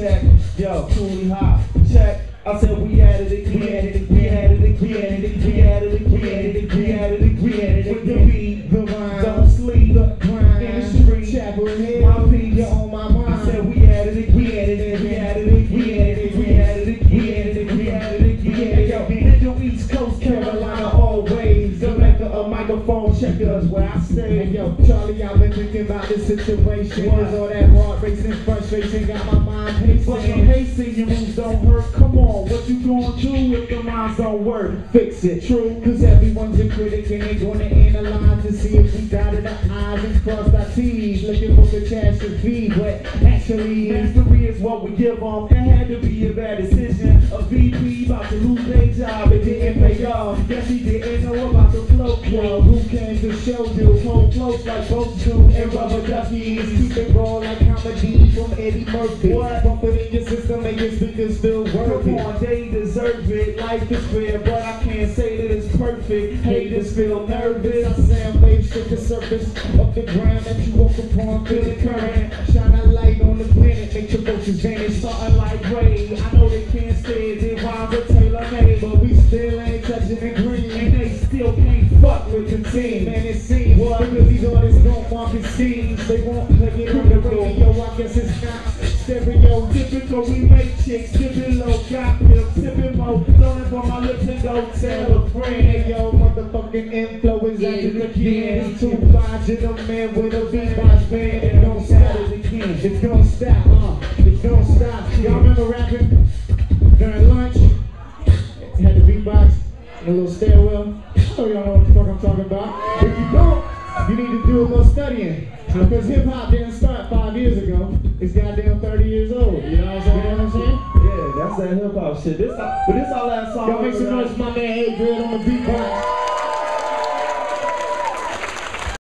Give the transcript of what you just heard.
check. Yo, Kooley High, check. I said we at it again, we at it again, we at it again, we at it again. With the beat, the rhyme, don't sleep, the grind, in the street, chapel in here, my feet, you're on my mind. I said we at it again, we at it again, we at it again, we at it again, we at it again. Yo, Middle East Coast, Carolina, always the mecca of microphone checkers where I stay. And yo, Charlie, I've been thinking about this situation. Cause all that heart racing, frustration got my mind pacing. But some hasting, your moves don't hurt. Come on, what you gonna do if the minds don't work? Fix it, true. Cause everyone's a critic and they gonna analyze to see if we dotted our I's and crossed our T's. Looking for the catastrophe, but actually mastery is what we give them. It had to be a bad decision. A VP about to lose their job, it didn't pay off. Guess he didn't know about the flow. Yo, who came to show you? Cold flows like both two and rubber duckies. Keep it raw like comedy from Eddie Murphy. What? Bump it in your system, make your speakers feel worthy. Come on, they deserve it. Life is fair, but I can't say that it's perfect. Haters feel nervous. I sound waves shift the surface of the ground that you walk upon. Feel the current, shine a light on the planet, make your vultures vanish. Something like rain, I know they can't stay. Their rhymes are tailor-made, but we still ain't touching the green. And they still can't fuck with the team. Man, it seems because these artists don't market schemes. They won't play it on the radio. I guess it's not stereo. Typical, we make chicks dipping low, got pills, sipping mo, throwing from my lips and go tell a friend. Hey yo, motherfucking inflow is at it again. It's 2 5 gentlemen with a beatbox band. It don't stop again. It don't stop, it don't stop. Y'all remember rapping during lunch? Had the beatbox in a little stairwell. I know y'all know what the fuck I'm talking about. If you don't, you need to do a little studying. Because hip hop didn't start 5 years ago. It's goddamn 30 years old. You know what I'm saying? Yeah, that's that hip hop shit. But this our last song. Y'all make some noise for my man Adriel.